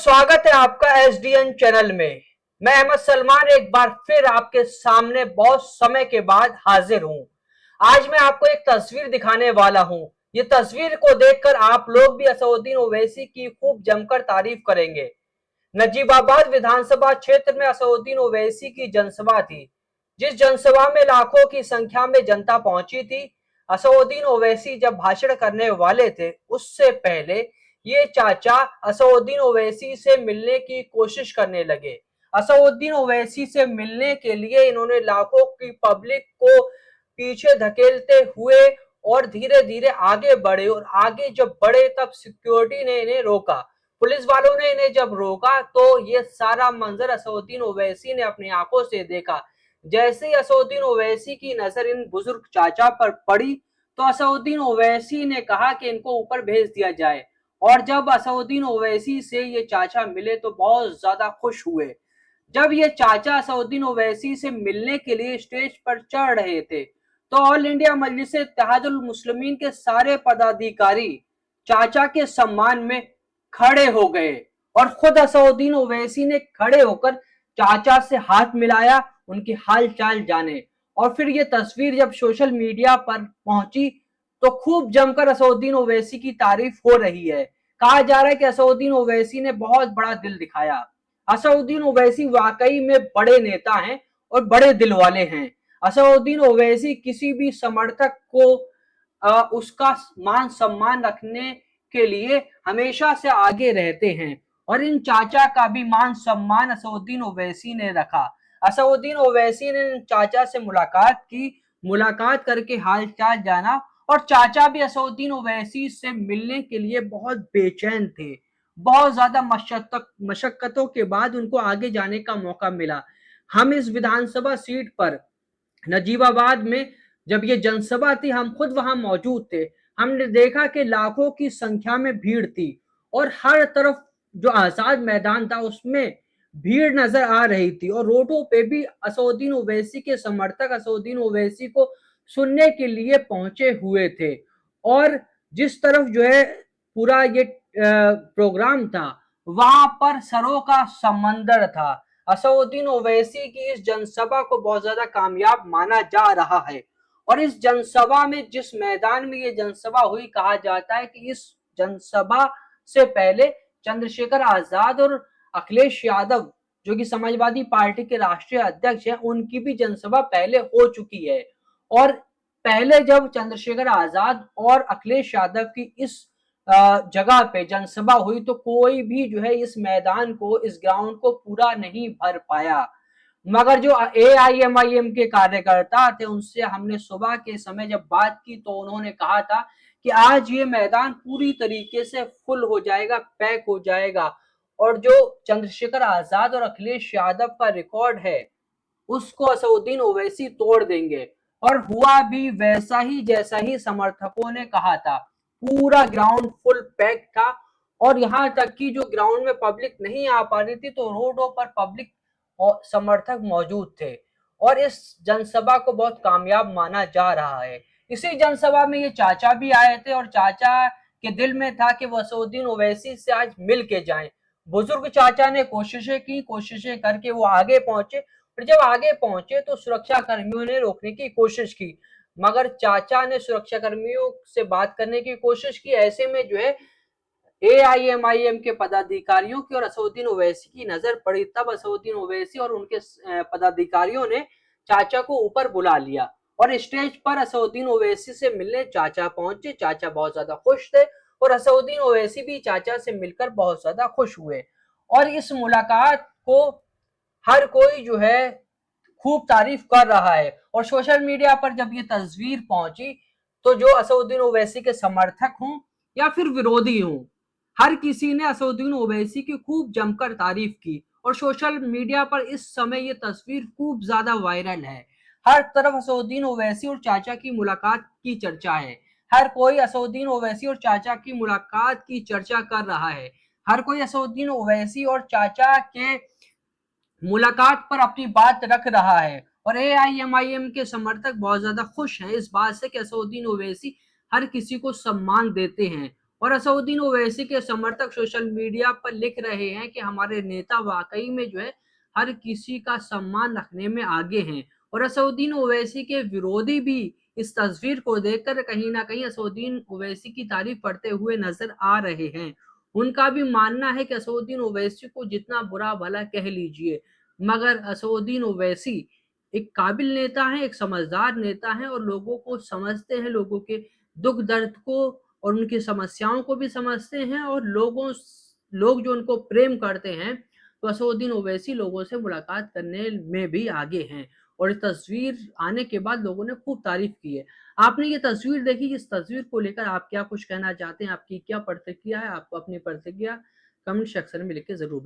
स्वागत है आपका एसडीएन चैनल में। मैं अहमद सलमान एक बार फिर आपके सामने बहुत समय के बाद हाजिर हूं। आज मैं आपको एक तस्वीर दिखाने वाला हूं। ये तस्वीर को देखकर आप लोग भी असदुद्दीन ओवैसी की खूब जमकर तारीफ करेंगे। नजीबाबाद विधानसभा क्षेत्र में असदुद्दीन ओवैसी की जनसभा थी, जिस जनसभा में लाखों की संख्या में जनता पहुंची थी। असदुद्दीन ओवैसी जब भाषण करने वाले थे, उससे पहले ये चाचा असदुद्दीन ओवैसी से मिलने की कोशिश करने लगे। असदुद्दीन ओवैसी से मिलने के लिए इन्होंने लाखों की पब्लिक को पीछे धकेलते हुए और धीरे धीरे आगे बढ़े, और आगे जब बढ़े तब सिक्योरिटी ने इन्हें रोका। पुलिस वालों ने इन्हें जब रोका तो ये सारा मंजर असदुद्दीन ओवैसी ने अपनी आंखों से देखा। जैसे ही असदुद्दीन ओवैसी की नजर इन बुजुर्ग चाचा पर पड़ी तो असदुद्दीन ओवैसी ने कहा कि इनको ऊपर भेज दिया जाए। और जब असदुद्दीन ओवैसी से ये चाचा मिले तो बहुत ज्यादा खुश हुए। जब ये चाचा असदुद्दीन ओवैसी से मिलने के लिए स्टेज पर चढ़ रहे थे तो ऑल इंडिया मजलिस इत्तेहादुल मुस्लिमीन के सारे पदाधिकारी चाचा के सम्मान में खड़े हो गए, और खुद असदुद्दीन ओवैसी ने खड़े होकर चाचा से हाथ मिलाया, उनकी हाल चाल जाने। और फिर ये तस्वीर जब सोशल मीडिया पर पहुंची तो खूब जमकर असदुद्दीन ओवैसी की तारीफ हो रही है। कहा जा रहा है कि असदुद्दीन ओवैसी ने बहुत बड़ा दिल दिखाया। असदुद्दीन ओवैसी वाकई में बड़े नेता हैं और बड़े दिल वाले हैं। असदुद्दीन ओवैसी किसी भी समर्थक को उसका मान सम्मान रखने के लिए हमेशा से आगे रहते हैं, और इन चाचा का भी मान सम्मान असदुद्दीन ओवैसी ने रखा। असदुद्दीन ओवैसी ने चाचा से मुलाकात की, मुलाकात करके हालचाल जाना, और चाचा भी असदुद्दीन ओवैसी से मिलने के लिए बहुत बेचैन थे। बहुत ज्यादा मशक्कतों के बाद उनको आगे जाने का मौका मिला। हम इस विधानसभा सीट पर नजीबाबाद में जब ये जनसभा थी, हम खुद वहां मौजूद थे। हमने देखा कि लाखों की संख्या में भीड़ थी, और हर तरफ जो आजाद मैदान था उसमें भीड़ नजर आ रही थी, और रोडों पे भी असदुद्दीन ओवैसी के समर्थक असदुद्दीन ओवैसी को सुनने के लिए पहुंचे हुए थे। और जिस तरफ जो है पूरा ये प्रोग्राम था, वहां पर सरों का समंदर था। असदुद्दीन ओवैसी की इस जनसभा को बहुत ज्यादा कामयाब माना जा रहा है। और इस जनसभा में जिस मैदान में ये जनसभा हुई, कहा जाता है कि इस जनसभा से पहले चंद्रशेखर आजाद और अखिलेश यादव, जो कि समाजवादी पार्टी के राष्ट्रीय अध्यक्ष हैं, उनकी भी जनसभा पहले हो चुकी है। और पहले जब चंद्रशेखर आजाद और अखिलेश यादव की इस जगह पे जनसभा हुई तो कोई भी जो है इस मैदान को, इस ग्राउंड को पूरा नहीं भर पाया। मगर जो एआईएमआईएम के कार्यकर्ता थे, उनसे हमने सुबह के समय जब बात की तो उन्होंने कहा था कि आज ये मैदान पूरी तरीके से फुल हो जाएगा, पैक हो जाएगा, और जो चंद्रशेखर आजाद और अखिलेश यादव का रिकॉर्ड है उसको असदुद्दीन ओवैसी तोड़ देंगे। और हुआ भी वैसा ही जैसा ही समर्थकों ने कहा था। पूरा ग्राउंड फुल पैक था, और यहां तक कि जो ग्राउंड में पब्लिक नहीं आ पा रही थी तो रोडों पर पब्लिक और समर्थक मौजूद थे। और इस जनसभा को बहुत कामयाब माना जा रहा है। इसी जनसभा में ये चाचा भी आए थे, और चाचा के दिल में था कि वो असदुद्दीन ओवैसी से आज मिल के जाएं। बुजुर्ग चाचा ने कोशिशें करके वो आगे पहुंचे, और जब आगे पहुंचे तो सुरक्षा कर्मियों ने रोकने की कोशिश की। मगर चाचा ने सुरक्षा कर्मियों से बात करने की कोशिश की। ऐसे में जो है एआईएमआईएम के पदाधिकारियों की और असदुद्दीन ओवैसी की नजर पड़ी। तब असदुद्दीन ओवैसी और उनके पदाधिकारियों ने चाचा को ऊपर बुला लिया, और स्टेज पर असदुद्दीन ओवैसी से मिलने चाचा पहुंचे। चाचा बहुत ज्यादा खुश थे, और असदुद्दीन ओवैसी भी चाचा से मिलकर बहुत ज्यादा खुश हुए। और इस मुलाकात को हर कोई जो है खूब तारीफ कर रहा है। और सोशल मीडिया पर जब ये तस्वीर पहुंची तो जो असदुद्दीन ओवैसी के समर्थक हों या फिर विरोधी हों, हर किसी ने असदुद्दीन ओवैसी की खूब जमकर तारीफ की। और सोशल मीडिया पर इस समय ये तस्वीर खूब ज्यादा वायरल है। हर तरफ असदुद्दीन ओवैसी और चाचा की मुलाकात की चर्चा है। हर कोई असदुद्दीन ओवैसी और चाचा की मुलाकात की चर्चा कर रहा है। हर कोई असदुद्दीन ओवैसी और चाचा के मुलाकात पर अपनी बात रख रहा है। और एआईएमआईएम के समर्थक बहुत ज्यादा खुश हैं इस बात से कि असदुद्दीन ओवैसी हर किसी को सम्मान देते हैं, और असदुद्दीन ओवैसी के समर्थक सोशल मीडिया पर लिख रहे हैं कि हमारे नेता वाकई में जो है हर किसी का सम्मान रखने में आगे हैं। और असदुद्दीन ओवैसी के विरोधी भी इस तस्वीर को देखकर कहीं ना कहीं असदुद्दीन ओवैसी की तारीफ करते हुए नजर आ रहे हैं। उनका भी मानना है कि असदुद्दीन ओवैसी को जितना बुरा भला कह लीजिए, मगर असदुद्दीन ओवैसी एक काबिल नेता है, एक समझदार नेता है और लोगों को समझते हैं, लोगों के दुख दर्द को और उनकी समस्याओं को भी समझते हैं। और लोग जो उनको प्रेम करते हैं, तो असदुद्दीन ओवैसी लोगों से मुलाकात करने में भी आगे हैं। और इस तस्वीर आने के बाद लोगों ने खूब तारीफ की है। आपने ये तस्वीर देखी, इस तस्वीर को लेकर आप क्या कुछ कहना चाहते हैं? आपकी क्या प्रतिक्रिया है? आप अपनी प्रतिक्रिया कमेंट सेक्शन में लिख के जरूर बताएं।